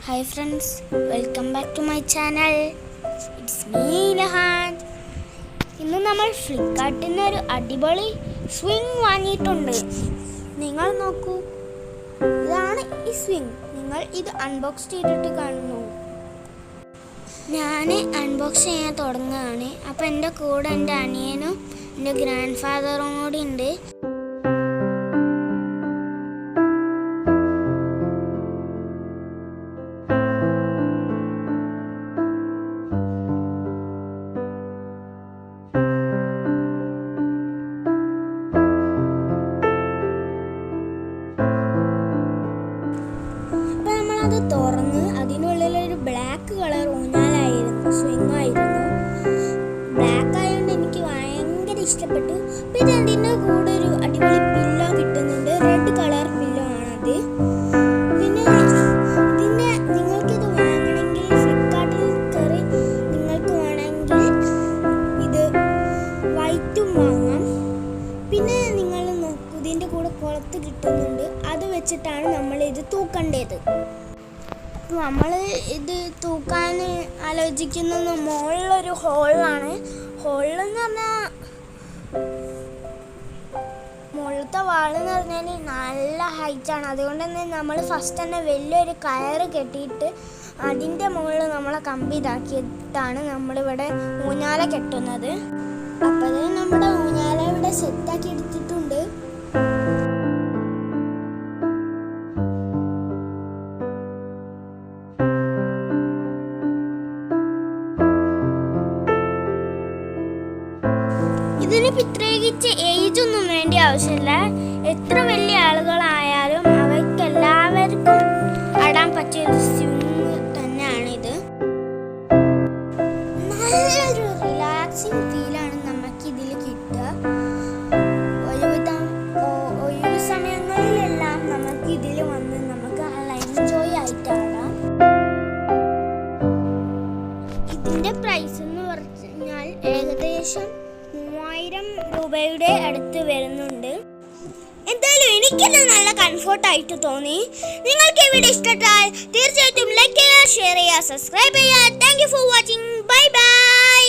Hi friends, welcome back to my channel. It's me Lahan. ഇന്ന് നമ്മൾ ഫ്ലിപ്കാർട്ടിൽ നിന്ന് ഒരു അടിപൊളി സ്വിംഗ് വാങ്ങിയിട്ടുണ്ട്. നിങ്ങൾ നോക്കൂ, ഇതാണ് ഈ സ്വിംഗ്. നിങ്ങൾ ഇത് അൺബോക്സ് ചെയ്തിട്ട് കാണുന്നു. ഞാൻ അൺബോക്സ് ചെയ്യാൻ തുടങ്ങുകയാണ്. അപ്പോൾ എൻ്റെ കൂടെ എൻ്റെ അനിയനും എൻ്റെ ഗ്രാൻഡ് ഫാദറും കൂടി ഉണ്ട്. അത് തുറന്ന് അതിനുള്ളിലൊരു ബ്ലാക്ക് കളർ ഊഞ്ഞാലായിരുന്നു, സ്വിംഗ് ആയിരുന്നു. ബ്ലാക്ക് ആയതുകൊണ്ട് എനിക്ക് ഭയങ്കര ഇഷ്ടപ്പെട്ടു. അപ്പോൾ ഇതിൻ്റെ കൂടെ ഒരു അടിപൊളി പില്ലോ കിട്ടുന്നുണ്ട്. റെഡ് കളർ പില്ലോ ആണത്. പിന്നെ നിങ്ങൾക്കിത് വാങ്ങണമെങ്കിൽ ഫ്ലിപ്കാർട്ടിൽ കയറി നിങ്ങൾക്ക് വേണമെങ്കിൽ ഇത് വൈറ്റും വാങ്ങാം. പിന്നെ നിങ്ങൾ നോക്കൂ, ഇതിൻ്റെ കൂടെ കുളത്ത് കിട്ടുന്നുണ്ട്. അത് വെച്ചിട്ടാണ് നമ്മളിത് തൂക്കേണ്ടത്. നമ്മൾ ഇത് തൂക്കാൻ ആലോചിക്കുന്നത് മുകളിലൊരു ഹോളിലാണ്. ഹോളെന്ന് പറഞ്ഞാൽ മുകളിലത്തെ വാളെന്ന് പറഞ്ഞാൽ നല്ല ഹൈറ്റാണ്. അതുകൊണ്ട് തന്നെ നമ്മൾ ഫസ്റ്റ് തന്നെ വലിയൊരു കയറ് കെട്ടിയിട്ട് അതിൻ്റെ മുകളിൽ നമ്മളെ കമ്പി ഇതാക്കിയിട്ടാണ് നമ്മളിവിടെ ഊഞ്ഞാല കെട്ടുന്നത്. അപ്പോൾ നമ്മുടെ ഊഞ്ഞാല ഇവിടെ സെറ്റാക്കി എടുത്തിട്ടുണ്ട്. ഇതിന് പ്രത്യേകിച്ച് ഏജ് ഒന്നും വേണ്ട ആവശ്യമില്ല. എത്ര വലിയ ആളുകളായാലും അവർക്ക് എല്ലാവർക്കും ആടാൻ പറ്റിയ ഒരു സ്വിംഗ് തന്നെയാണിത്. നല്ലൊരു റിലാക്സിങ് ഫീലാണ് നമുക്ക് ഇതിൽ കിട്ടുക. ഒഴിവ് സമയങ്ങളിലെല്ലാം നമുക്ക് ഇതിൽ വന്ന് നമുക്ക് നല്ല എൻജോയ് ആയിട്ടാടാം. ഇതിൻ്റെ പ്രൈസ് എന്ന് പറഞ്ഞാൽ ഏകദേശം 3000 രൂപയുടെ അടുത്ത് വരുന്നുണ്ട്. എന്തായാലും എനിക്കിത് നല്ല കംഫർട്ടായിട്ട് തോന്നി. നിങ്ങൾക്ക് ഈ വീഡിയോ ഇഷ്ടപ്പെട്ടാൽ തീർച്ചയായിട്ടും ലൈക്ക് ചെയ്യുക, ഷെയർ ചെയ്യുക, സബ്സ്ക്രൈബ് ചെയ്യുക. Thank you for watching. Bye bye.